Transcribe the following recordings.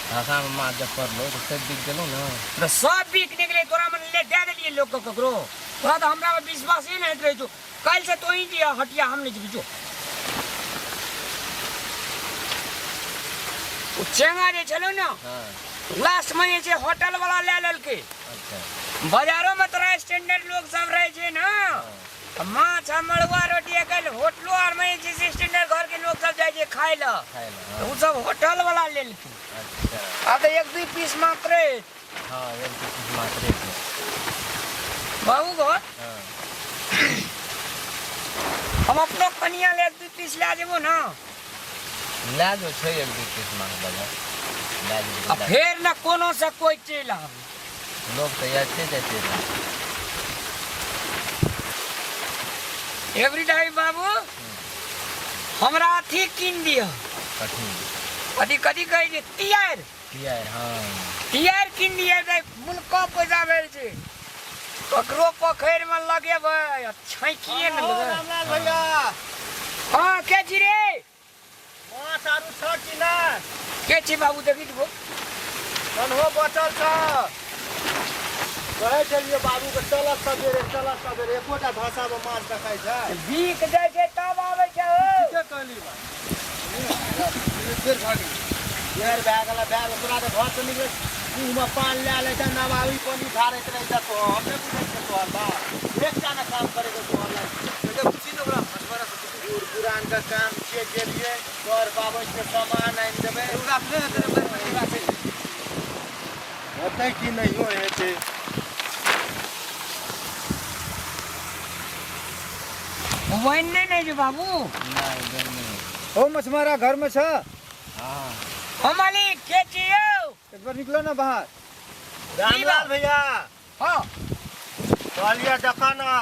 भाषा में मार जब पढ़ लो तो सब बिक गेलो ना। तो सब बिक निकले तोरा मन ले दे देलिए लोग को ककरो। तोरा तो हमरा पे विश्वास ही नहीं रहे जो कल से तो ही दिया हटिया हमने जो चेंगा जे चलो ना। लास्ट में ये होटल वाला ले ललके। अच्छा बाजारों में तोरा स्टैंडर्ड लोग सब रहे छे ना। माछ मड़ुआ रोटी कल होटलो और में जिस स्टैंडर्ड घर के लोग सब जाए छे खाए ला तो उ सब होटल वाला ले ललके। अच्छा आ तो एक दो पीस मात्र। हां एक दो पीस मात्र बाबू गो हां हम अपनो कनिया ले एक दो पीस ले जेबो ना। ले जो छै एक दो पीस मांग बाजार ले जो। अब फिर ना कोनो से कोई चल आवे लोग तो ऐसे जाते एवरी टाइम बाबू हमरा अथी किन दियो। कठिन कदी कदी कहे जे तियार यार। हां तियार किन दियो रे मुल्को पैसा भेल छे ककरो पोखर में लगे भाई छैकिए न लगे। रामलाल भैया हां के छी रे माछ आरु छ कि ना के छी बाबू देखि दो कन्हो बचल छ। कहे चलिए बाबू के चल सवेरे एकोटा भाषा में माछ देखाई छै बीक जाय छै तब आवे छै हो के कहली बा फिर भागी यार बैग तोरा तो घर से निकले मुंह में पान ले छै नवावी पानी धारत रह जा तो हमने बुझे छै तोहर बा एक जाना काम करे के तोहर लाग तो कुछ न ओकरा फसवारा दूर पुरान का काम के लिए तोहर बाबू के सामान आइन देबे ओकरा अपने तेरे से होतै कि नहीं हो हेते। मोबाइल नहीं जो बाबू ना इधर नहीं। ओ मछमारा घर में छ। हां हम मालिक के छी हो एक बार निकलो ना बाहर। रामलाल भैया हां कहलिए देखा ना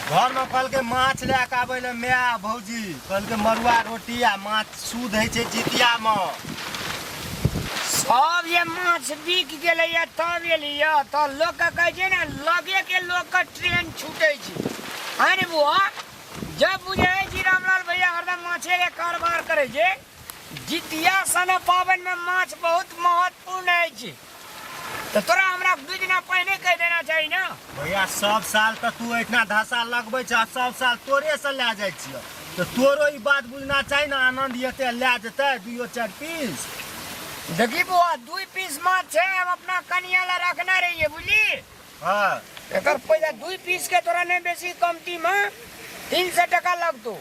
घर में कल के माछ ले के आबे ले माय भौजी कल के मरुआ रोटी आ माछ शुद्ध है छे जितिया में। सब ये माछ बिक गेले या तब एलिया तो लोग के कहे छै ना लगे के लोग का ट्रेन छूटे छै। अरे बुआ जब बुझे जी रामलाल भैया हरदम माछे के कारोबार करे छे जितिया सन पावन में माछ बहुत महत्वपूर्ण है छे तो तोरा हमरा 2 दिन पहले कह देना चाहिए ना। भैया सब साल तो तू इतना धासा लगबे छ सब साल तोरे से ले जाय छियो तो तोरो ई बात बुझना चाहिए ना आनंद एते ले जते 2-4 पीस। देखी बुआ 2 पीस माछ है हम अपना कनिया ला रखना रहिए बुझली। हां एकर पैसा 2 पीस के तोरा ने बेसी कमती में 300 टका लगतो।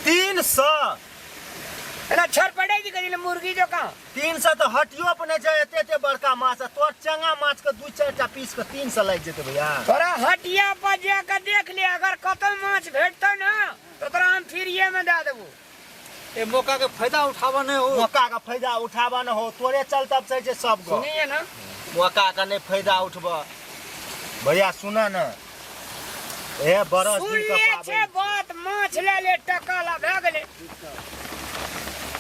300 एना छर पड़े जी करी मुर्गी जो का 300 तो हटियो अपने जे एते बड़का माछ तोर चंगा माछ के 2-4 पीस के 300 लग जेते भैया। तोरा हटिया पर जाकर देख ले अगर कतौ माछ भेटतो ना तो तोरा हम फ्रीए में दे देबो। ए मौका के फायदा उठावा नहीं हो। मौका का फायदा उठावा न हो तोरे चलता छै जे सब गो सुनिए ना मौका का नहीं फायदा उठबा भैया सुना ना ए बरस दिन का सुनिए पाबे छे बात माछ ले ले टका ला भे गेले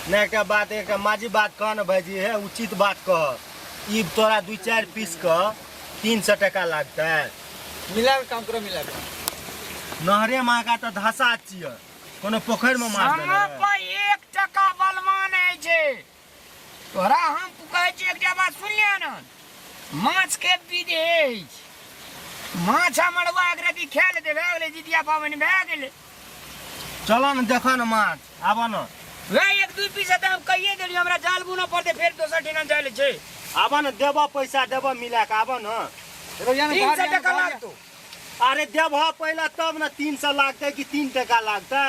ने के बात एक माजी बात कह न भाईजी है उचित बात कह ई तोरा 2-4 पीस का 300 टका लागता है मिला काम करो मिला नहरे मागा तो धसा छिय कोनो पोखर में माछ हमरा पर 1 टका बलमान है छे तोरा हम कहे छी एक बात सुन लिया ना माछ के विदेश माछ मड़वा अगरती खेल दे भे गेले जितिया पावन भे गेले। चलो न देखो न माछ आबो न वे 1-2 पीस त हम कहिए देलियो हमरा जाल बुना पड़ते फिर दोसर ठिना जाले छे। आबो न देबो पैसा देबो मिला के आबो न 300 टका लागतो। अरे देबो पहले तब न 300 लागते कि 3 टका लागते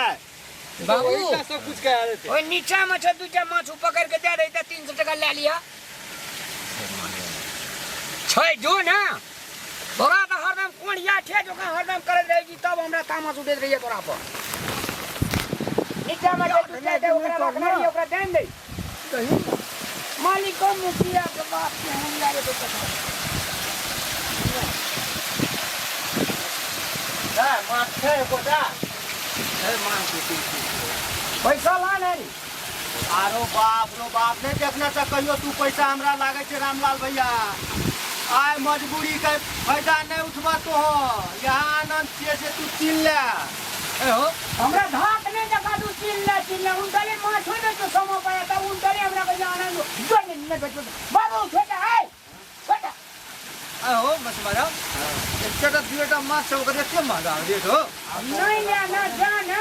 बाबू सब कुछ कह देते ओए नीचा में छ 2टा माछ पकड़ के दे रही त 300 टका ले लिया छै जो ना तोरा तो हरदम कोणिया ठे जो का हरदम करत रही जी तब हमरा तामस उठैत रहिए तोरा पर नीचा में 2टा दे ओकरा रखना रही ओकरा देन दे कहीं मालिक को मुखिया के बात के हम लागे तो पता ना माछ है कोटा पैसा ला नहीं आरो बाप नहीं देखना तो कहियो तू पैसा हमरा लागे छे रामलाल भैया आय मजबूरी के फायदा नहीं उठबा तो यहाँ आनंद छे से तू चिन ले हो हमरा धाक नहीं जका तू चिन ले उनका ले माछ हो तो समय पाया था उनका ले हमरा को आनंद नहीं बेचो बाबू छोटा है छोटा हो मत मारा एकटा दुईटा माछ छ ओकरे के महंगा रेट हो नहीं ना जाना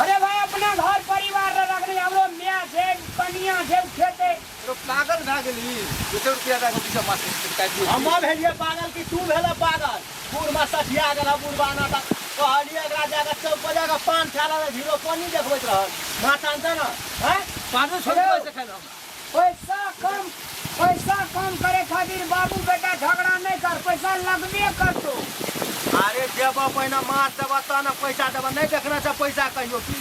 अरे भाई अपना घर परिवार रखने हमरो मियां से कनिया से खेते तो पागल भा गेली 200 रुपया का किसे माछ काट दियो हम भेलिए पागल की तू भेला पागल पूर में सठिया गेला बुरबाना त कहलिए एकरा जाके चौक पर जाके पान खाला रे हीरो पानी देखबैत रह माछ आनत न हैं पानो छोड़ से खाना पैसा कम करे खातिर बाबू बेटा झगड़ा नहीं कर पैसा लगबे करतो अरे देबा पहिना माछ देबा त न पैसा देबा नहीं देखना छ पैसा कहियो की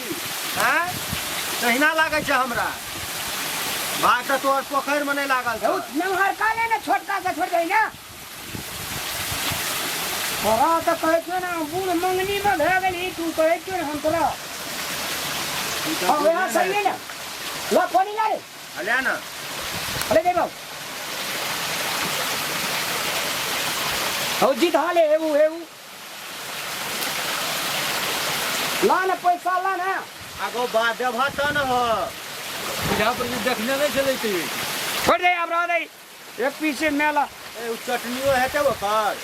हैं कहिना लागे छ हमरा भाग त तोर पोखर में नहीं लागल छ नमहर काले ना छोटका के छोड़ दई ना बड़ा तो कहे छ ना बूढ़ मंगनी में भे गेली तू कहे छ हम तोरा अब यहां सही है ना ला पानी ला रे अले ना अरे दे बाबू हो जी धाले हेऊ ला ना पैसा ला ना आगो बात देबा त न हो बुझा पर देखने नहीं चले थी छोड़ दे अब रह दे एक पीछे मेला ए उ चटनियो हेते ओकर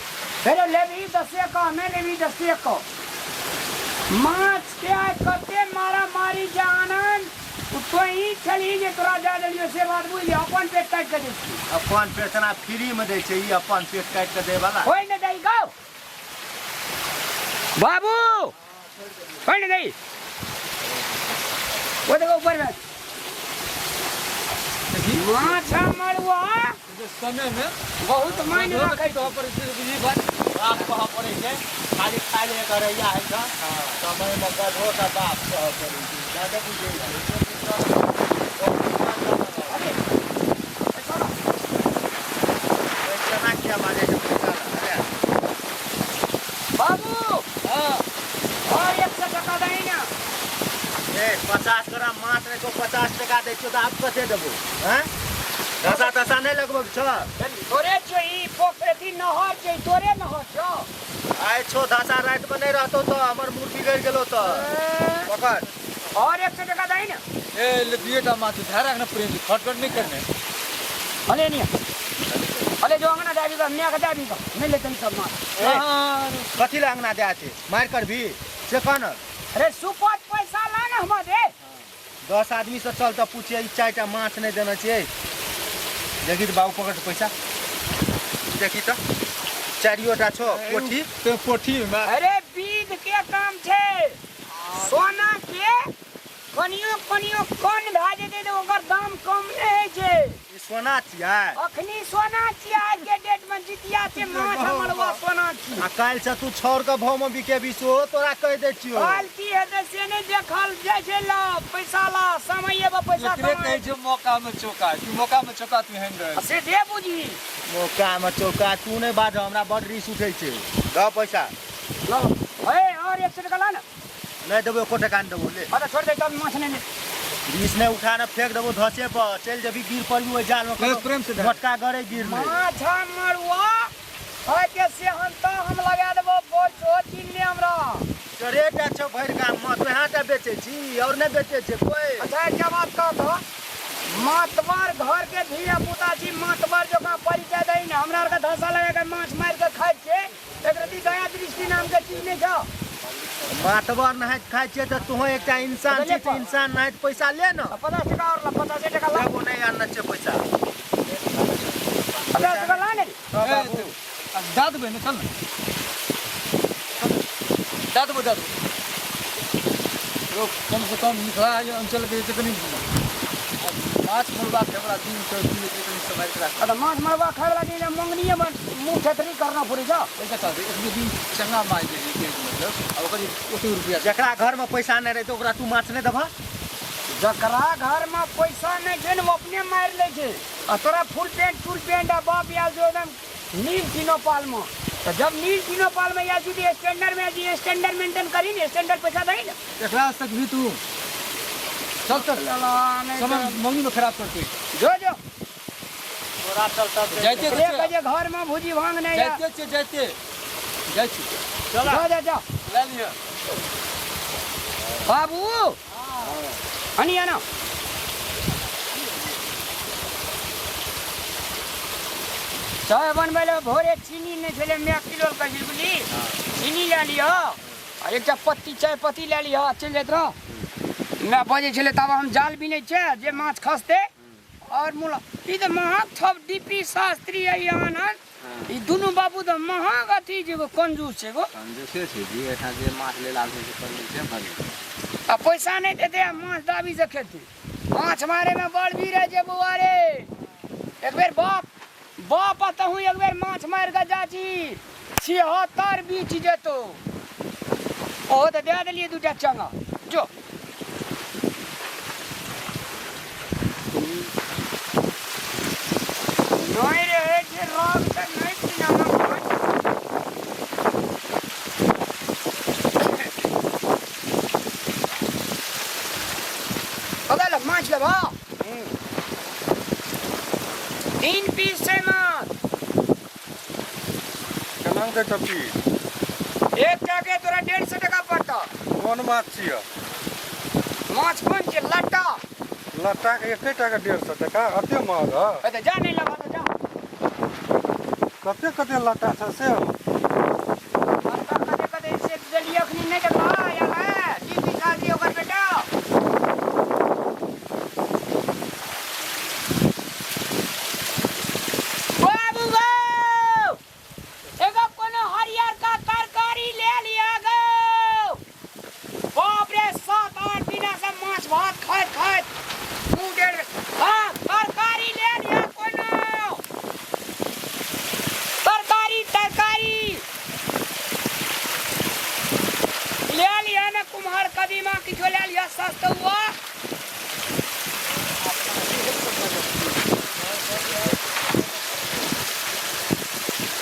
फिर लेवी 10 का मैं लेवी 10 का माछ के कते मारा मारी जानन तो ही चली जे तोरा जा देलियो से बात बुझ अपन पेट काट के दे अपन पेट ना फ्री में दे छै ई अपन पेट काट के दे वाला कोई न दई गो बाबू कोई न दई वो देखो ऊपर में माछ मरवा समय में बहुत मायने रखै तो पर बुझी बात बाप कह पड़े छै खाली खाली करैया है छ समय में गधो का बाप कह पड़े छै ज्यादा बुझे बाबू और 100 टका दई ना 50 ग्राम माछ रे को 50 टका दे छियो त आप कते देबो हैं दसा नहीं लगभग छ तोरे जो ई पोखरी नहर छै तोरे नहर छ आइ छो दसा रात में नहीं रहतो तो हमर मूड बिगड़ गेलो तो पकड़ और 100 टका दई ना ए ले दिएटा माछ धारा रखना प्रेम खटखट नहीं करने अले नहीं अले जो अंगना दाबी का मियां का दाबी का नहीं लेते सब मार कथी ला अंगना दे आते मार कर भी से कौन अरे सुपत पैसा ला ना हम दे 10 आदमी से चल तो पूछिए ई चारटा माछ नहीं देना चाहिए देखी तो बाबू पकड़ पैसा देखी तो चारियोटा छो पोठी तो पोठी में अरे बीज के काम छे सोना के कनियो कोन भाजे दे ओकर दाम कम नहीं छे ई सोना छिया अखनी सोना छिया आज के डेट में जितिया से माछ मरवा सोना छी आ काल से तू छोड़ के भाव में बिके बिसो तोरा कह दे छियो काल की है से नहीं देखल जाय छे ला पैसा ला समय बा पैसा कहे जो मौका में चौका तू मौका में चौका तू हैंड से दे बुझी मौका में चौका तू नहीं बाज हमरा बड़ रिस उठै छे द पैसा लो ए और 100 टका ला ना नहीं देबो एको टका नहीं देबो ले अरे छोड़ दे तब माछ नहीं बीस ने उठा ना फेंक देबो धसे पर चल जबी गिर पड़ी ओइ जाल में प्रेम से झटका गरे गिर ले माछ मरवा है के से हम लगा देबो बोल छो तीन ले हमरा रेटा छो भर का मत हाटा बेचे छी और नहीं बेचे छे कोई अच्छा क्या बात कह तो मातवर घर के धिया पुता छी मातवर जो का परिचय दई ना हमरा के धसा लगा के माछ मार के खाइ छे एकरती दया दृष्टि नाम के चीज नहीं छ मातवर नहीं खाइ छे तो तू एकटा इंसान छी तो इंसान नहीं पैसा ले ना 50 टका और 50 टका ला वो नहीं आना छे पैसा 50 टका ला ने दाद बे चल दाद बे कम से कम निकला अंचल के इतनी माछ मरवा खेवड़ा 300 किलो के सवारी करा अरे माछ मरवा खाए लगी ना मंगनीय मुंह छतरी करना पड़ी जा पैसा चल दे एक दिन चंगा मार दे मतलब अब करी 80 रुपया जकरा घर में पैसा नहीं रहे तो ओकरा तू माछ नहीं दबा जकरा घर में पैसा नहीं छे वो अपने मार ले छे आ तोरा फुल पेंट आ बाप या जो एकदम नील तीनों में तो जब नील तीनों में या जुदी स्टैंडर्ड में जी स्टैंडर्ड मेंटेन करी ने स्टैंडर्ड पैसा दई ना एकरा तक भी तू चल समय मंगनी में खराब करते जो तोरा चल तब जाते बजे घर में भुजी भांग नहीं जाते चल जा ले लियो बाबू हनी आना चाय बनबै लए भोरे चीनी नहि छलै 1 किलो कहली बुझली चीनी लए लिअ आ एकटा पत्ती चाय पत्ती लए लिअ चलि जाइत रह मैं बजे छलै तब हम जाल बिनै छै जे माछ खसतै और मुला ई तऽ महग थप डीपी शास्त्री है आनंद ई दुनू बाबू तऽ महग अथी जे कंजूस छै गो कंजूसे छै जी एठा जे माछ ले लाल छै कंजूस छै भरी आ पैसा नहीं देते आ माछ दाबी से खेती माछ मारे में बड़ भी रहे बुआ रे एक बेर बाप तहू एक बेर माछ मार के जाची 76 बीच जेतो ओ तो दे दिलिए 2टा चंगा जो नहीं रे जे राग तक नहीं पिनाना पकड़ माछ ले भा 3 पीस से माछ केना दे टपी एक टाके तोरा 150 टका पड़ता कोन माछ छियै माछ कोन छै लट्टा लट्टा के 1 टाका 150 टका अते महग ए त जा नहीं लगा तो जा कते लट्टा छै से